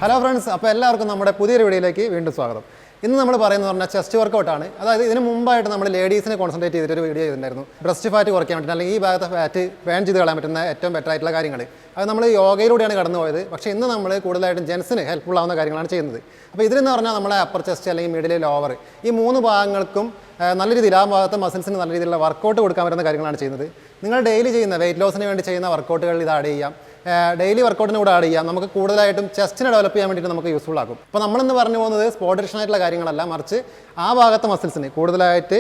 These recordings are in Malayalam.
ഹലോ ഫ്രണ്ട്സ്, അപ്പോൾ എല്ലാവർക്കും നമ്മുടെ പുതിയൊരു വീഡിയോയിലേക്ക് വീണ്ടും സ്വാഗതം. ഇന്ന് നമ്മൾ പറയുന്നത് പറഞ്ഞാൽ ചെസ്റ്റ് വർക്കൗട്ടാണ്. അതായത് ഇതിന് മുമ്പായിട്ട് നമ്മൾ ലേഡീസിനെ കോൺസെൻട്രേറ്റ് ചെയ്തിട്ടൊരു വീഡിയോ ചെയ്തിട്ടുണ്ടായിരുന്നു. ബ്രസ്റ്റ് ഫാറ്റ് കുറയ്ക്കാൻ പറ്റുന്ന അല്ലെങ്കിൽ ഈ ഭാഗത്തെ ഫാറ്റ് ബാൻ ചെയ്ത് കളയാൻ പറ്റുന്ന ഏറ്റവും ബെറ്റർ ആയിട്ടുള്ള കാര്യങ്ങൾ. അത് നമ്മൾ യോഗയിലൂടെയാണ് കടന്നു പോയത്. പക്ഷേ ഇന്ന് നമ്മൾ കൂടുതലായിട്ടും ജെൻസിന് ഹെൽപ്ഫുൾ ആവുന്ന കാര്യങ്ങളാണ് ചെയ്യുന്നത്. അപ്പോൾ ഇതിലെന്ന് പറഞ്ഞാൽ നമ്മളെ അപ്പർ ചെസ്റ്റ് അല്ലെങ്കിൽ മിഡിൽ ലോവർ ഈ മൂന്ന് ഭാഗങ്ങൾക്കും നല്ല രീതിയിൽ ആ ഭാഗത്തെ മസിൽസിന് നല്ല രീതിയിലുള്ള വർക്കൗട്ട് കൊടുക്കാൻ പറ്റുന്ന കാര്യങ്ങളാണ് ചെയ്യുന്നത്. നിങ്ങൾ ഡെയിലി ചെയ്യുന്ന വെയിറ്റ് ലോസിന് വേണ്ടി ചെയ്യുന്ന വർക്കൗട്ടുകൾ ഇത് ആഡ് ചെയ്യാം. ഡെയിലി വർക്കൗട്ടിന് കൂടെ ആഡ് ചെയ്യാം. നമുക്ക് കൂടുതലായിട്ടും ചെസ്റ്റിനെ ഡെവലപ്പ് ചെയ്യാൻ വേണ്ടിയിട്ട് നമുക്ക് യൂസ്ഫുൾ ആക്കും. അപ്പോൾ നമ്മളിന്ന് പറഞ്ഞു പോകുന്നത് സ്പോർട്ട് ആയിട്ടുള്ള കാര്യങ്ങളല്ല, മറിച്ച് ആ ഭാഗത്തെ മസിൽസിന് കൂടുതലായിട്ട്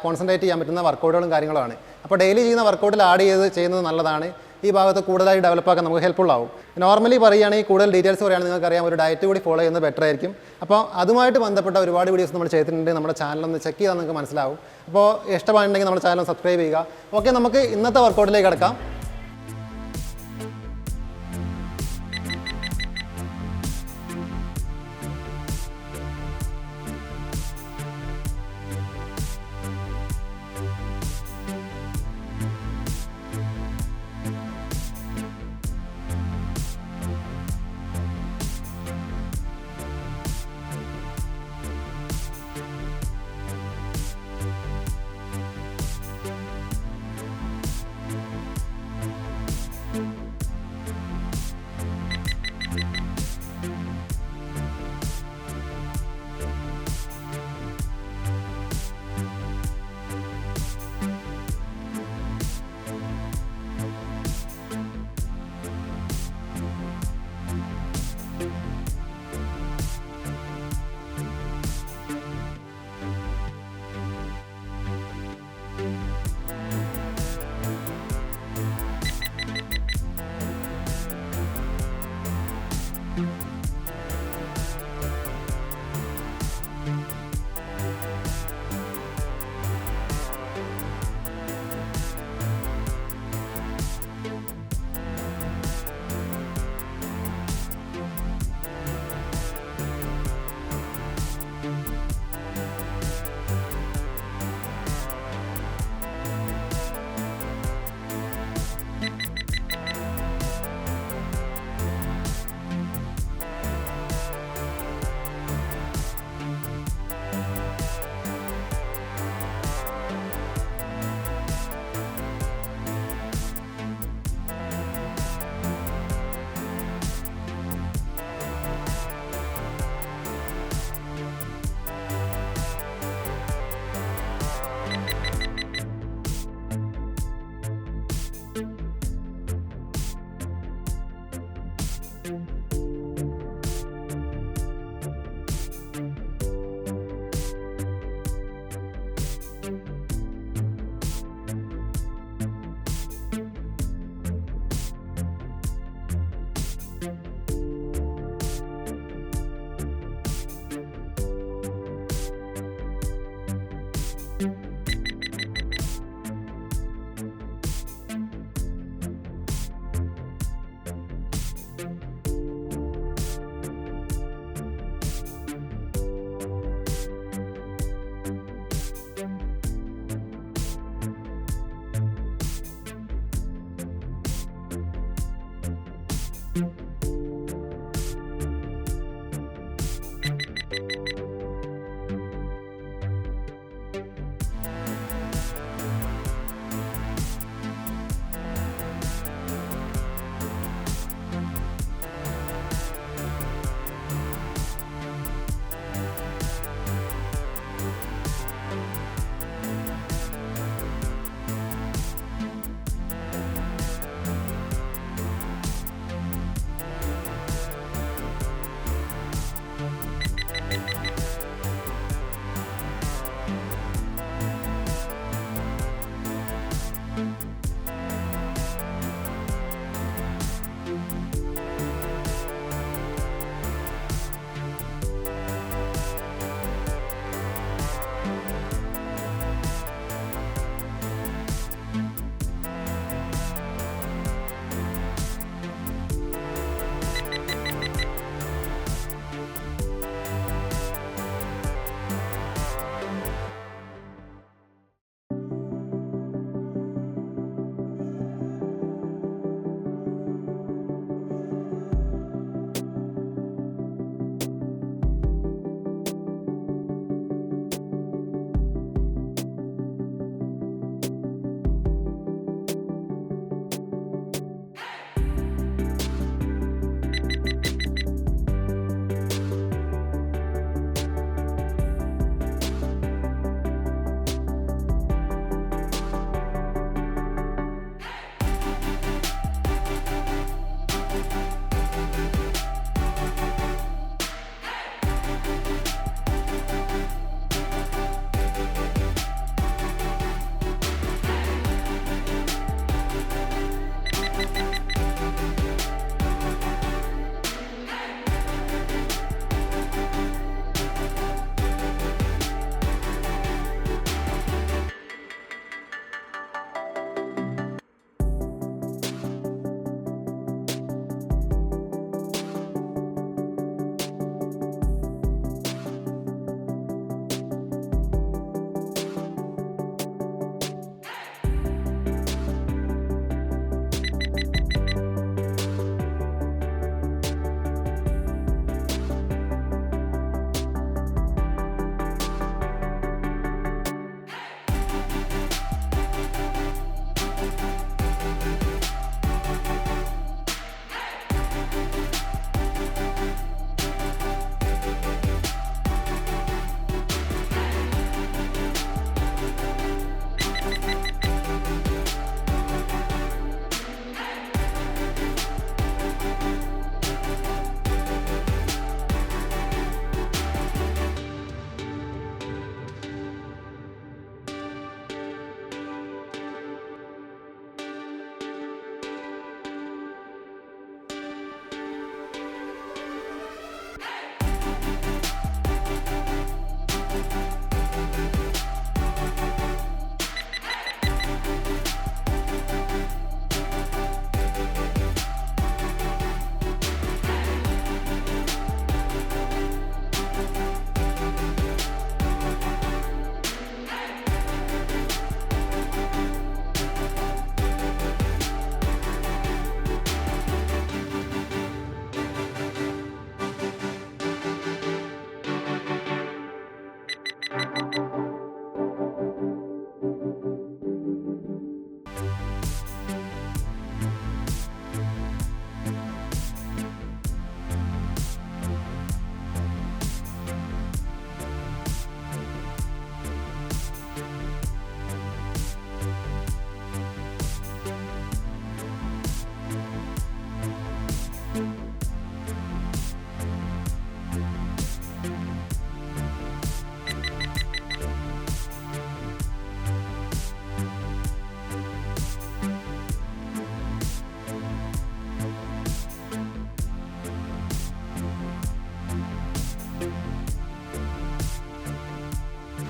കോൺസെൻട്രേറ്റ് ചെയ്യാൻ പറ്റുന്ന വർക്കൗട്ടുകളും കാര്യങ്ങളുമാണ്. അപ്പോൾ ഡെയിലി ചെയ്യുന്ന വർക്കൗട്ടിൽ ആഡ് ചെയ്യുന്നത് നല്ലതാണ്. ഈ ഭാഗത്ത് കൂടുതലായി ഡെവലപ്പ് ആക്കാൻ നമുക്ക് ഹെൽപ്ഫുൾ ആവും. നോർമലി പറയുകയാണെങ്കിൽ കൂടുതൽ ഡീറ്റെയിൽസ് പറയുകയാണെങ്കിൽ നിങ്ങൾക്കറിയാം, ഒരു ഡയറ്റ് കൂടി ഫോളോ ചെയ്യുന്നത് ബെറ്റർ ആയിരിക്കും. അപ്പോൾ അതുമായിട്ട് ബന്ധപ്പെട്ട ഒരുപാട് വീഡിയോസ് നമ്മൾ ചെയ്തിട്ടുണ്ട്. നമ്മുടെ ചാനലൊന്ന് ചെക്ക് ചെയ്താൽ നിങ്ങൾക്ക് മനസ്സിലാവും. അപ്പോൾ ഇഷ്ടമായിട്ടുണ്ടെങ്കിൽ നമ്മുടെ ചാനൽ സബ്സ്ക്രൈബ് ചെയ്യുക. ഓക്കെ, നമുക്ക് ഇന്നത്തെ വർക്കൗട്ടിലേക്ക് കിടക്കാം.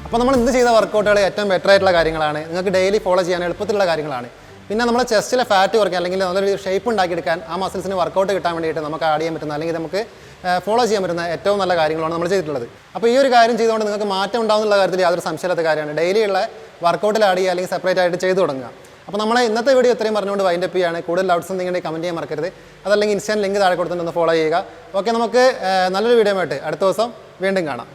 അപ്പോൾ നമ്മൾ ഇന്ന് ചെയ്ത വർക്കൗട്ടുകൾ ഏറ്റവും ബെറ്റർ ആയിട്ടുള്ള കാര്യങ്ങളാണ്, നിങ്ങൾക്ക് ഡെയിലി ഫോളോ ചെയ്യാൻ എളുപ്പത്തിലുള്ള കാര്യങ്ങളാണ്. പിന്നെ നമ്മൾ ചെസ്റ്റിലെ ഫാറ്റ് കുറയ്ക്കാൻ അല്ലെങ്കിൽ നല്ലൊരു ഷേപ്പ് ഉണ്ടാക്കിയെടുക്കാൻ ആ മസിൽസിന് വർക്കൗട്ട് കിട്ടാൻ വേണ്ടിയിട്ട് നമുക്ക് ആഡ് ചെയ്യാൻ പറ്റുന്ന അല്ലെങ്കിൽ നമുക്ക് ഫോളോ ചെയ്യാൻ പറ്റുന്ന ഏറ്റവും നല്ല കാര്യങ്ങളാണ് നമ്മൾ ചെയ്തിട്ടുള്ളത്. അപ്പോൾ ഈ ഒരു കാര്യം ചെയ്തുകൊണ്ട് നിങ്ങൾക്ക് മാറ്റം ഉണ്ടാകുന്നുള്ള കാര്യത്തിൽ യാതൊരു സംശയമില്ലാത്ത കാര്യമാണ്. ഡെയിലിയുള്ള വർക്കൗട്ടിൽ ആഡ് ചെയ്യുക അല്ലെങ്കിൽ സെപ്പറേറ്റ് ആയിട്ട് ചെയ്തു തുടങ്ങുക. അപ്പോൾ നമ്മളെ ഇന്നത്തെ വീഡിയോ ഇത്രയും പറഞ്ഞുകൊണ്ട് വൈൻഡപ്പ് ചെയ്യാണ്. കൂടുതൽ ഡൗട്ട്സ് ഉണ്ടെങ്കിൽ കമൻറ്റ് ചെയ്യാൻ മറക്കരുത്. അതല്ലെങ്കിൽ ഇൻസ്റ്റാൻ ലിങ്ക് താഴെ കൊടുത്തിട്ട് ഒന്ന് ഫോളോ ചെയ്യുക. ഓക്കെ, നമുക്ക് നല്ലൊരു വീഡിയോ ആയിട്ട് അടുത്ത ദിവസം വീണ്ടും കാണാം.